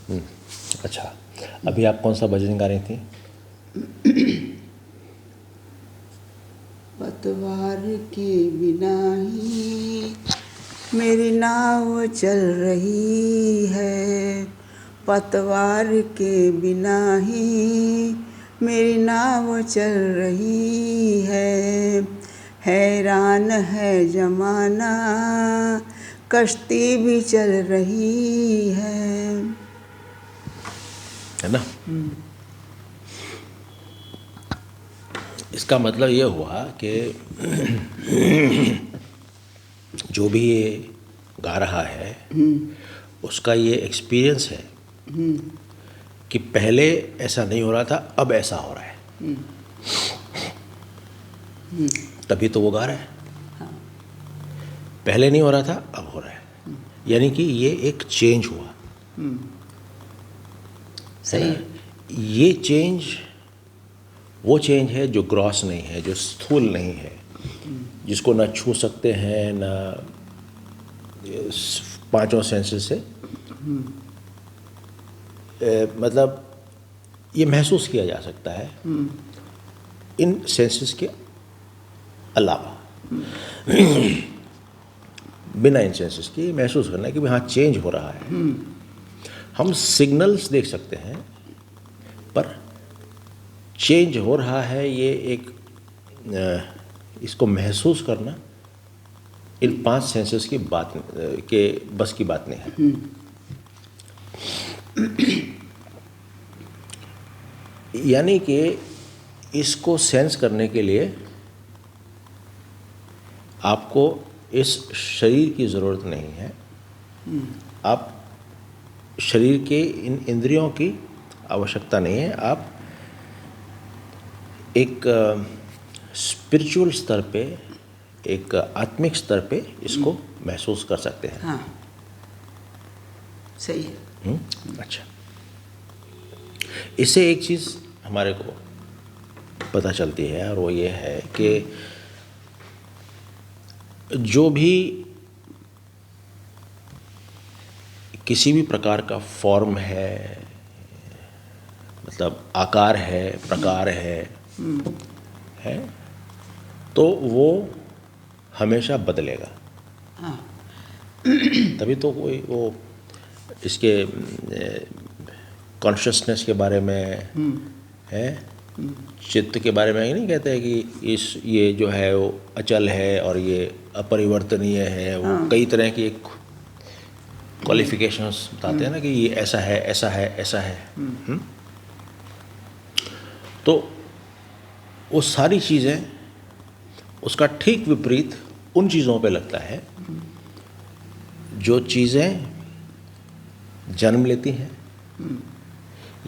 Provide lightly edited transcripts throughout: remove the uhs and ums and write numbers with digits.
अच्छा, अभी आप कौन सा भजन गा रही थी? पतवार के बिना ही मेरी नाव चल रही है, पतवार के बिना ही मेरी नाव चल रही है, हैरान है जमाना कश्ती भी चल रही है ना? इसका मतलब ये हुआ कि जो भी ये गा रहा है उसका ये एक्सपीरियंस है कि पहले ऐसा नहीं हो रहा था, अब ऐसा हो रहा है। तभी तो वो गा रहा है। पहले नहीं हो रहा था, अब हो रहा है। यानी कि ये एक चेंज हुआ। सही है। ये चेंज वो चेंज है जो ग्रॉस नहीं है, जो स्थूल नहीं है, जिसको ना छू सकते हैं, ना पांचों सेंसेस से मतलब ये महसूस किया जा सकता है इन सेंसेस के अलावा। बिना इन सेंसेस के महसूस करना है कि हाँ चेंज हो रहा है। हम सिग्नल्स देख सकते हैं, पर चेंज हो रहा है ये एक इसको महसूस करना इन पांच सेंसेस की बात के बस की बात नहीं है। यानी कि इसको सेंस करने के लिए आपको इस शरीर की ज़रूरत नहीं है। आप शरीर के इन इंद्रियों की आवश्यकता नहीं है। आप एक स्पिरिचुअल स्तर पे, एक आत्मिक स्तर पे इसको महसूस कर सकते हैं। हाँ, सही है। अच्छा, इससे एक चीज़ हमारे को पता चलती है और वो ये है कि जो भी किसी भी प्रकार का फॉर्म है, मतलब आकार है, प्रकार है, तो वो हमेशा बदलेगा। हाँ, तभी तो कोई वो इसके कॉन्शियसनेस के बारे में है, चित्त के बारे में ये नहीं कहते हैं कि ये जो है वो अचल है और ये अपरिवर्तनीय है। वो कई तरह की एक क्वालिफिकेशंस बताते हैं ना कि ये ऐसा है, ऐसा है, ऐसा है। तो वो सारी चीज़ें उसका ठीक विपरीत उन चीज़ों पे लगता है जो चीज़ें जन्म लेती हैं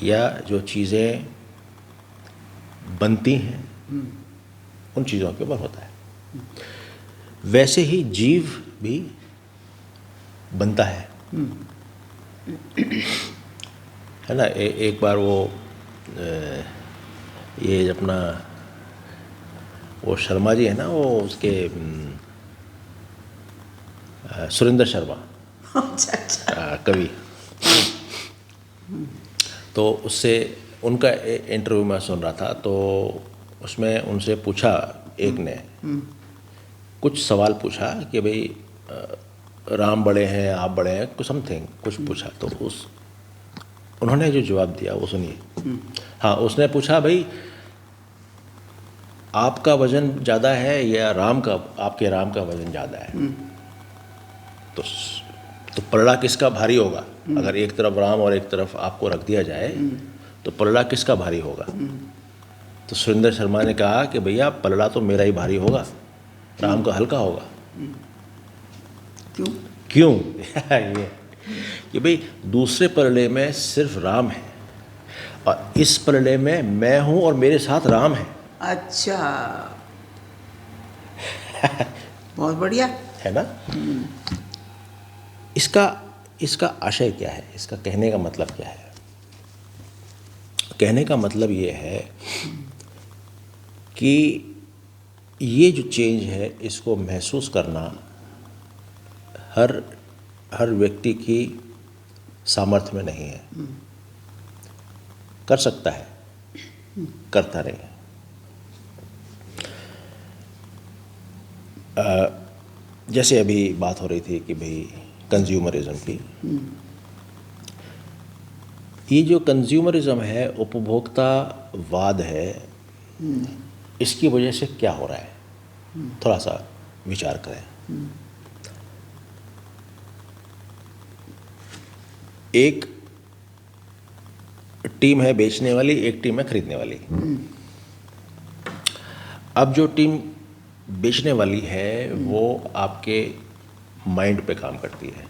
या जो चीज़ें बनती हैं, उन चीज़ों के ऊपर होता है। वैसे ही जीव भी बनता है ना। एक बार वो ये अपना वो शर्मा जी है ना, वो उसके सुरेंद्र शर्मा कवि, तो उससे उनका इंटरव्यू मैं सुन रहा था। तो उसमें उनसे पूछा, एक ने कुछ सवाल पूछा कि भाई राम बड़े हैं, आप बड़े हैं, कुछ समथिंग कुछ पूछा। तो उन्होंने जो जवाब दिया वो सुनिए। हाँ, उसने पूछा भाई आपका वजन ज़्यादा है या आपके राम का वजन ज़्यादा है? तो पलड़ा किसका भारी होगा? अगर एक तरफ राम और एक तरफ आपको रख दिया जाए तो पलड़ा किसका भारी होगा? तो सुरेंद्र शर्मा ने कहा कि भैया पलड़ा तो मेरा ही भारी होगा, राम का हल्का होगा। क्यों? ये कि भाई दूसरे पलड़े में सिर्फ राम है और इस पलड़े में मैं हूं और मेरे साथ राम है। अच्छा, बहुत बढ़िया है ना। इसका आशय क्या है? इसका कहने का मतलब क्या है? कहने का मतलब ये है कि ये जो चेंज है इसको महसूस करना हर व्यक्ति की सामर्थ्य में नहीं है, कर सकता है, करता नहीं है। जैसे अभी बात हो रही थी कि भाई कंज्यूमरिज्म की, ये जो कंज्यूमरिज्म है, उपभोक्तावाद है, इसकी वजह से क्या हो रहा है, थोड़ा सा विचार करें। एक टीम है बेचने वाली, एक टीम है खरीदने वाली। अब जो टीम बेचने वाली है वो आपके माइंड पे काम करती है।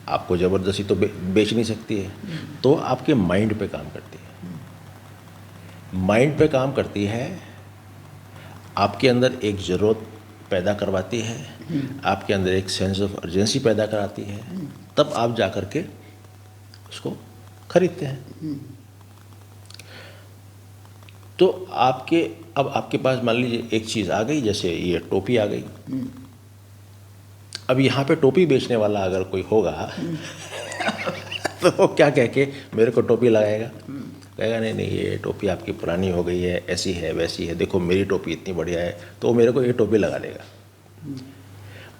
आपको ज़बरदस्ती तो बेच नहीं सकती है, तो आपके माइंड पे काम करती है। माइंड पे काम करती है, आपके अंदर एक ज़रूरत पैदा करवाती है, आपके अंदर एक सेंस ऑफ अर्जेंसी पैदा कराती है, तब आप जा कर के उसको खरीदते हैं। तो अब आपके पास मान लीजिए एक चीज़ आ गई, जैसे ये टोपी आ गई। अब यहाँ पे टोपी बेचने वाला अगर कोई होगा तो वो क्या कह के मेरे को टोपी लगाएगा? कहेगा नहीं नहीं, ये टोपी आपकी पुरानी हो गई है, ऐसी है वैसी है, देखो मेरी टोपी इतनी बढ़िया है, तो वो मेरे को ये टोपी लगा देगा।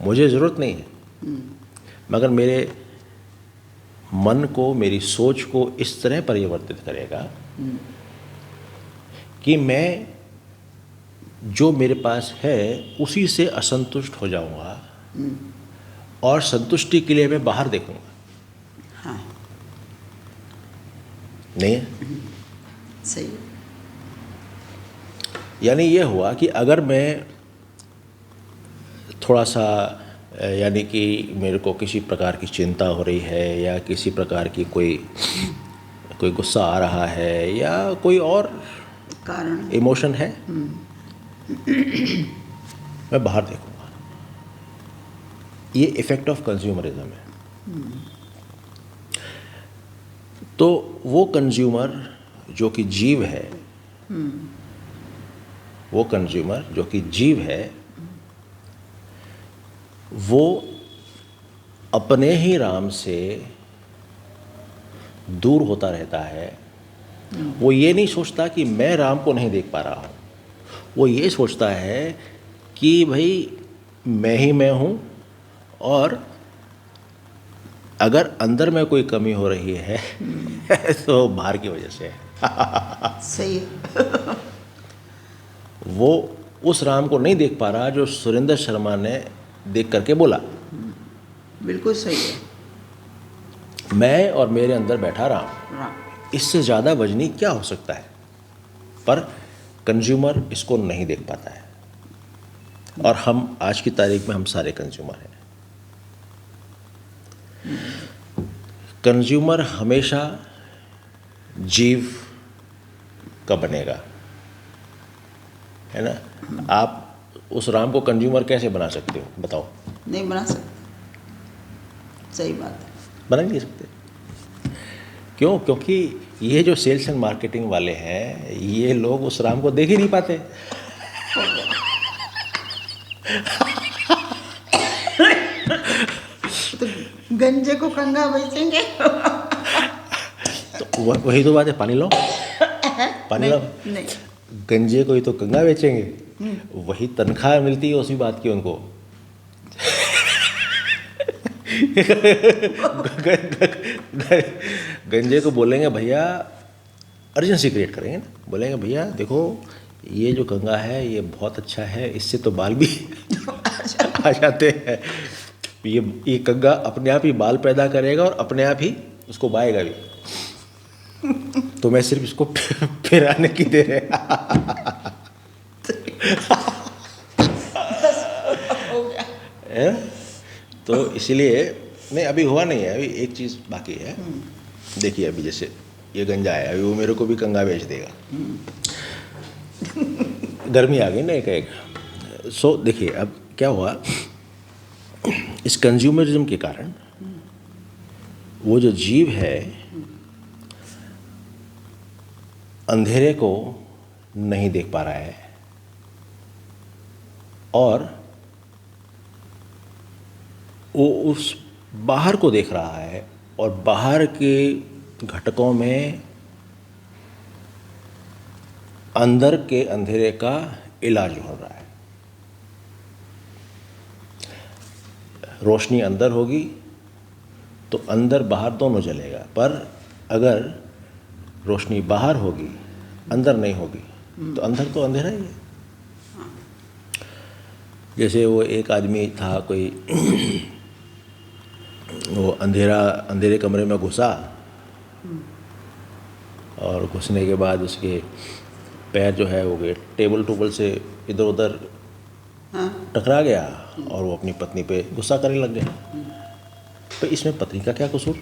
मुझे ज़रूरत नहीं है, मगर मेरे मन को, मेरी सोच को इस तरह परिवर्तित करेगा कि मैं जो मेरे पास है उसी से असंतुष्ट हो जाऊंगा और संतुष्टि के लिए मैं बाहर देखूंगा। हाँ, नहीं है? सही है। यानी ये हुआ कि अगर मैं थोड़ा सा, यानी कि मेरे को किसी प्रकार की चिंता हो रही है या किसी प्रकार की कोई गुस्सा आ रहा है या कोई और कारण इमोशन है, मैं बाहर देखूंगा। ये इफेक्ट ऑफ कंज्यूमरिज्म है। तो वो कंज्यूमर जो कि जीव है, वो कंज्यूमर जो कि जीव है, वो अपने ही राम से दूर होता रहता है। वो ये नहीं सोचता कि मैं राम को नहीं देख पा रहा हूँ, वो ये सोचता है कि भाई मैं ही मैं हूँ, और अगर अंदर में कोई कमी हो रही है तो बाहर की वजह से है। सही है। वो उस राम को नहीं देख पा रहा जो सुरेंद्र शर्मा ने देख करके बोला। बिल्कुल सही है। मैं और मेरे अंदर बैठा राम, राम, इससे ज़्यादा वजनी क्या हो सकता है? पर कंज्यूमर इसको नहीं देख पाता है, और हम आज की तारीख में हम सारे कंज्यूमर हैं। कंज्यूमर हमेशा जीव का बनेगा, है ना? आप उस राम को कंज्यूमर कैसे बना सकते हो बताओ? नहीं बना सकते। सही बात है। बना नहीं सकते। क्यों? क्योंकि ये जो सेल्स एंड मार्केटिंग वाले हैं, ये लोग उस राम को देख ही नहीं पाते। तो गंजे को कंगा बेचेंगे। तो वही तो बात है, पानी लो, पानी लो। नहीं, गंजे को ही तो कंगा बेचेंगे, वही तनख्वाह मिलती है उसी बात की उनको। गंजे को बोलेंगे भैया, अर्जेंसी क्रिएट करेंगे ना, बोलेंगे भैया देखो ये जो कंगा है ये बहुत अच्छा है, इससे तो बाल भी आ जाते हैं। ये कंगा अपने आप ही बाल पैदा करेगा और अपने आप ही उसको बाएगा भी। तो मैं सिर्फ इसको फिराने की दे रहे। है? तो इसलिए नहीं, अभी हुआ नहीं है, अभी एक चीज़ बाकी है। देखिए अभी जैसे ये गंजा है, अभी वो मेरे को भी कंगा बेच देगा। गर्मी आ गई ना एक। सो देखिए अब क्या हुआ, इस कंज्यूमरिज्म के कारण वो जो जीव है अंधेरे को नहीं देख पा रहा है और वो उस बाहर को देख रहा है, और बाहर के घटकों में अंदर के अंधेरे का इलाज हो रहा है। रोशनी अंदर होगी तो अंदर बाहर दोनों जलेगा, पर अगर रोशनी बाहर होगी अंदर नहीं होगी तो अंदर तो अंधेरा ही है। जैसे वो एक आदमी था कोई वो अंधेरे कमरे में घुसा और घुसने के बाद उसके पैर जो है वो गए टेबल से इधर उधर टकरा गया और वो अपनी पत्नी पे गुस्सा करने लग गया। तो इसमें पत्नी का क्या कसूर?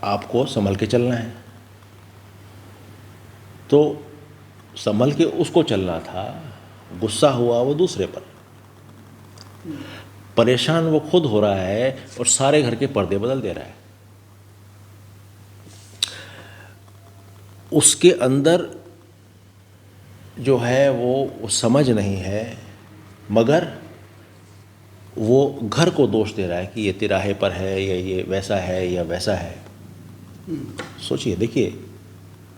आपको संभल के चलना है तो संभल के उसको चलना था, गुस्सा हुआ वो दूसरे पर, परेशान वो खुद हो रहा है और सारे घर के पर्दे बदल दे रहा है। उसके अंदर जो है वो समझ नहीं है, मगर वो घर को दोष दे रहा है कि ये तिराहे पर है या ये वैसा है या वैसा है। सोचिए, देखिए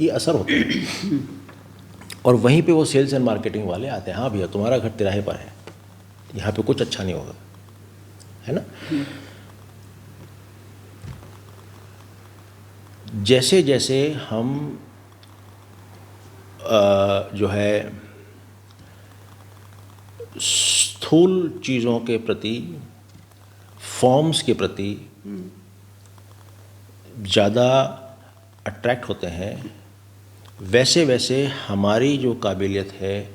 ये असर होता है। और वहीं पे वो सेल्स एंड मार्केटिंग वाले आते हैं, हाँ भैया तुम्हारा घर तिराहे पर है, यहाँ पे कुछ अच्छा नहीं होगा, है ना। जैसे जैसे हम जो है स्थूल चीज़ों के प्रति, फॉर्म्स के प्रति ज़्यादा अट्रैक्ट होते हैं, वैसे वैसे हमारी जो काबिलियत है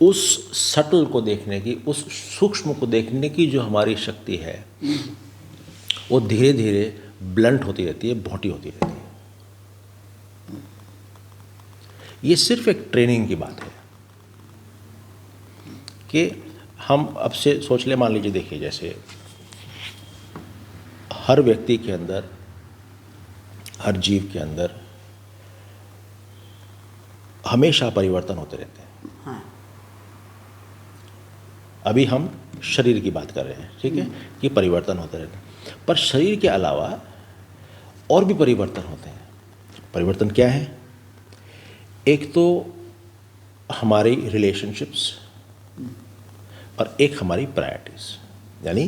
उस सटल को देखने की, उस सूक्ष्म को देखने की जो हमारी शक्ति है वो धीरे धीरे ब्लंट होती रहती है, भोटी होती रहती है। ये सिर्फ एक ट्रेनिंग की बात है कि हम अब से सोच ले, मान लीजिए, देखिए जैसे हर व्यक्ति के अंदर, हर जीव के अंदर हमेशा परिवर्तन होते रहते हैं। हाँ। अभी हम शरीर की बात कर रहे हैं, ठीक है, कि परिवर्तन होते रहते हैं, पर शरीर के अलावा और भी परिवर्तन होते हैं। परिवर्तन क्या है? एक तो हमारी रिलेशनशिप्स और एक हमारी प्रायोरिटीज, यानी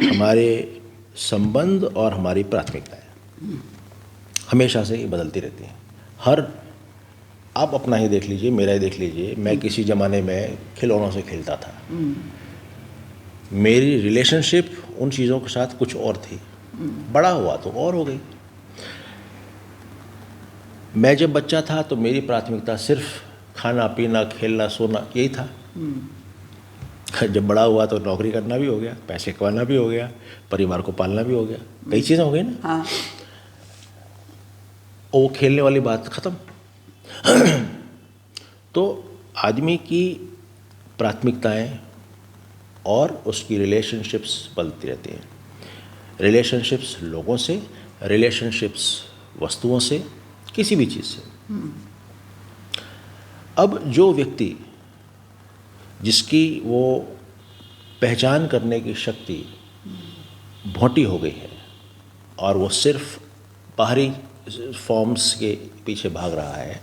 हमारे संबंध और हमारी प्राथमिकताएं हमेशा से ही बदलती रहती हैं। हर, आप अपना ही देख लीजिए, मेरा ही देख लीजिए। मैं किसी ज़माने में खिलौनों से खेलता था, मेरी रिलेशनशिप उन चीज़ों के साथ कुछ और थी, बड़ा हुआ तो और हो गई। मैं जब बच्चा था तो मेरी प्राथमिकता सिर्फ खाना पीना खेलना सोना यही था। जब बड़ा हुआ तो नौकरी करना भी हो गया, पैसे कमाना भी हो गया, परिवार को पालना भी हो गया, कई चीज़ें हो गई ना। हाँ। और वो खेलने वाली बात ख़त्म। तो आदमी की प्राथमिकताएं और उसकी रिलेशनशिप्स बदलती रहती हैं। रिलेशनशिप्स लोगों से, रिलेशनशिप्स वस्तुओं से, किसी भी चीज़ से। अब जो व्यक्ति, जिसकी वो पहचान करने की शक्ति भोंटी हो गई है और वो सिर्फ बाहरी फॉर्म्स के पीछे भाग रहा है,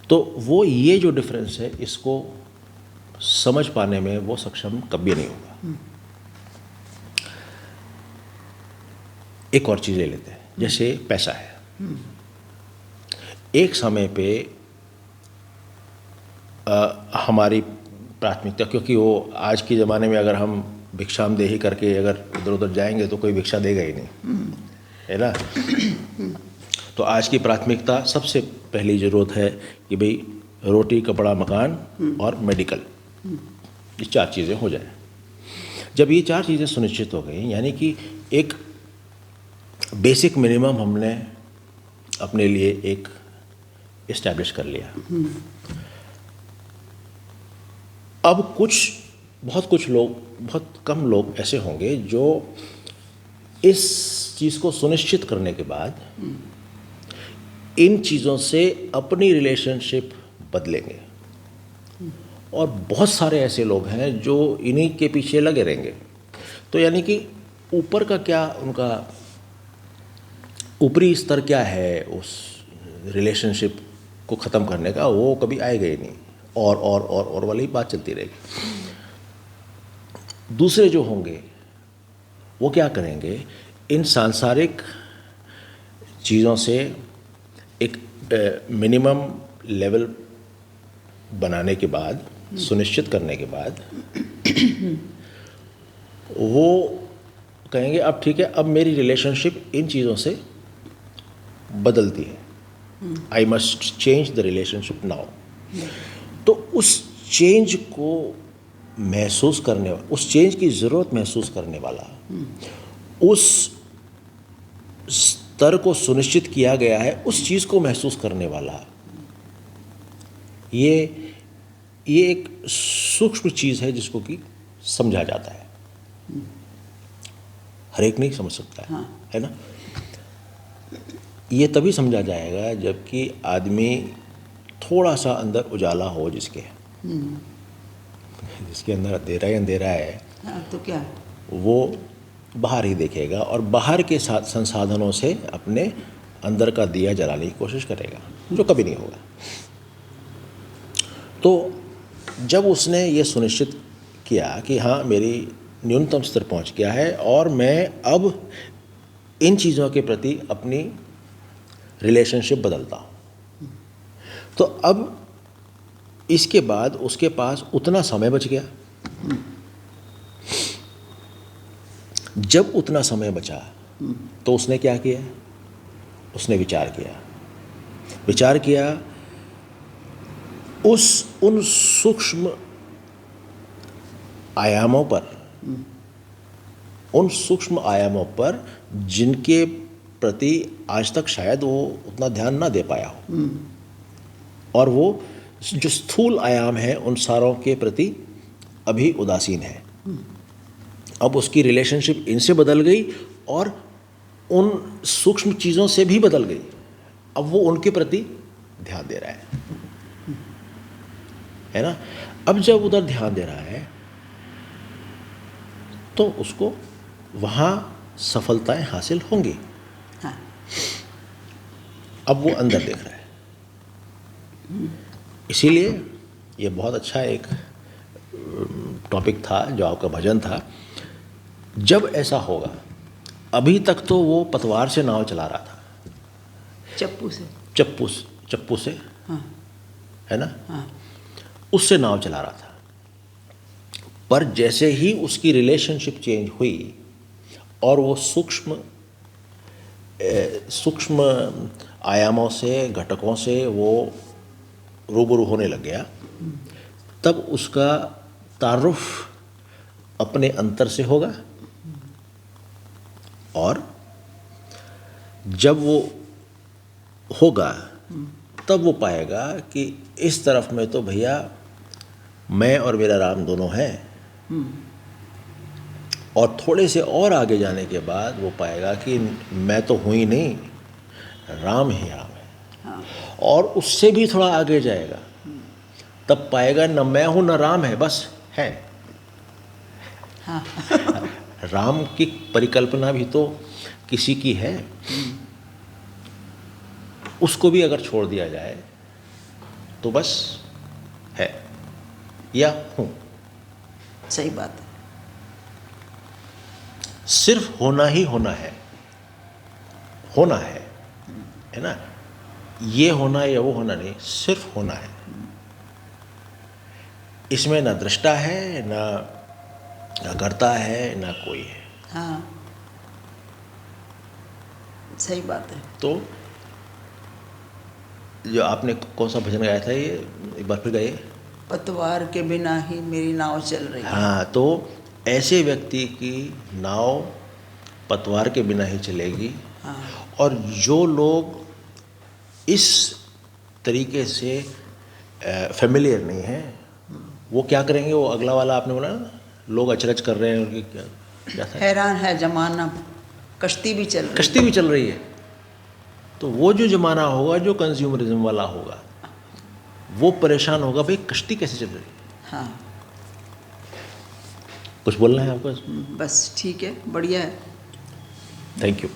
तो वो ये जो डिफरेंस है इसको समझ पाने में वो सक्षम कभी नहीं होगा। एक और चीज़ ले लेते हैं, जैसे पैसा है। एक समय पे हमारी प्राथमिकता, क्योंकि वो आज के ज़माने में अगर हम भिक्षामदेही करके अगर इधर उधर जाएंगे तो कोई भिक्षा देगा ही नहीं, है ना। तो आज की प्राथमिकता, सबसे पहली ज़रूरत है कि भाई रोटी कपड़ा मकान और मेडिकल, ये 4 चीज़ें हो जाए। जब ये 4 चीज़ें सुनिश्चित हो गई, यानी कि एक बेसिक मिनिमम हमने अपने लिए एक इस्टेब्लिश कर लिया। अब बहुत कम लोग ऐसे होंगे जो इस चीज़ को सुनिश्चित करने के बाद इन चीज़ों से अपनी रिलेशनशिप बदलेंगे और बहुत सारे ऐसे लोग हैं जो इन्हीं के पीछे लगे रहेंगे। तो यानी कि ऊपर का क्या, उनका ऊपरी स्तर क्या है उस रिलेशनशिप को ख़त्म करने का, वो कभी आएगा ही नहीं, और वाली बात चलती रहेगी। दूसरे जो होंगे वो क्या करेंगे, इन सांसारिक चीज़ों से एक मिनिमम लेवल बनाने के बाद, सुनिश्चित करने के बाद वो कहेंगे अब ठीक है, अब मेरी रिलेशनशिप इन चीज़ों से बदलती है, I must change the relationship now. तो उस चेंज को महसूस करने, उस चेंज की ज़रूरत महसूस करने वाला, उस स्तर को सुनिश्चित किया गया है, उस चीज़ को महसूस करने वाला, ये एक सूक्ष्म चीज़ है जिसको कि समझा जाता है। हर एक नहीं समझ सकता है, हाँ। है ना। ये तभी समझा जाएगा जबकि आदमी थोड़ा सा अंदर उजाला हो, जिसके अंदर अंधेरा ही अंधेरा है, हाँ, तो क्या, वो बाहर ही देखेगा और बाहर के साथ संसाधनों से अपने अंदर का दिया जलाने की कोशिश करेगा, जो कभी नहीं होगा। तो जब उसने ये सुनिश्चित किया कि हाँ मेरी न्यूनतम स्तर पहुंच गया है और मैं अब इन चीज़ों के प्रति अपनी रिलेशनशिप बदलता हूँ, तो अब इसके बाद उसके पास उतना समय बच गया। जब उतना समय बचा तो उसने क्या किया, उसने विचार किया उन सूक्ष्म आयामों पर जिनके प्रति आज तक शायद वो उतना ध्यान ना दे पाया हो, और वो जो स्थूल आयाम है उन सारों के प्रति अभी उदासीन है। अब उसकी रिलेशनशिप इनसे बदल गई और उन सूक्ष्म चीज़ों से भी बदल गई। अब वो उनके प्रति ध्यान दे रहा है ना। अब जब उधर ध्यान दे रहा है तो उसको वहाँ सफलताएं हासिल होंगी। हाँ। अब वो अंदर देख रहा है। इसीलिए ये बहुत अच्छा एक टॉपिक था जो आपका भजन था। जब ऐसा होगा, अभी तक तो वो पतवार से नाव चला रहा था, चप्पू से, हाँ। है ना, हाँ। उससे नाव चला रहा था। पर जैसे ही उसकी रिलेशनशिप चेंज हुई और वो सूक्ष्म आयामों से, घटकों से वो रूबरू होने लग गया, तब उसका तारुफ अपने अंतर से होगा। और जब वो होगा तब वो पाएगा कि इस तरफ में तो भैया मैं और मेरा राम दोनों हैं, और थोड़े से और आगे जाने के बाद वो पाएगा कि मैं तो हूँ ही नहीं, राम ही राम है। हाँ। और उससे भी थोड़ा आगे जाएगा, तब पाएगा न मैं हूँ न राम है, बस है। हाँ। राम की परिकल्पना भी तो किसी की है, उसको भी अगर छोड़ दिया जाए तो बस है या हूँ। सही बात है। सिर्फ होना ही होना है ना। ये होना या वो होना नहीं, सिर्फ होना है। इसमें ना दृष्टा है, ना करता है, ना कोई है। हाँ, सही बात है। तो जो आपने कौन सा भजन गाया था, ये एक बार फिर गाइए। पतवार के बिना ही मेरी नाव चल रही है। हाँ, तो ऐसे व्यक्ति की नाव पतवार के बिना ही चलेगी। हाँ। और जो लोग इस तरीके से फेमिलियर नहीं हैं, वो क्या करेंगे, वो अगला वाला आपने बोला ना, लोग अचरज कर रहे हैं, उनकी क्या था, हैरान है जमाना, कश्ती भी चल रही है। तो वो जो जमाना होगा, जो कंज्यूमरिज्म वाला होगा, वो परेशान होगा, भाई कश्ती कैसे चल रही है। हाँ, कुछ बोलना है आपको? बस ठीक है, बढ़िया है। Thank you.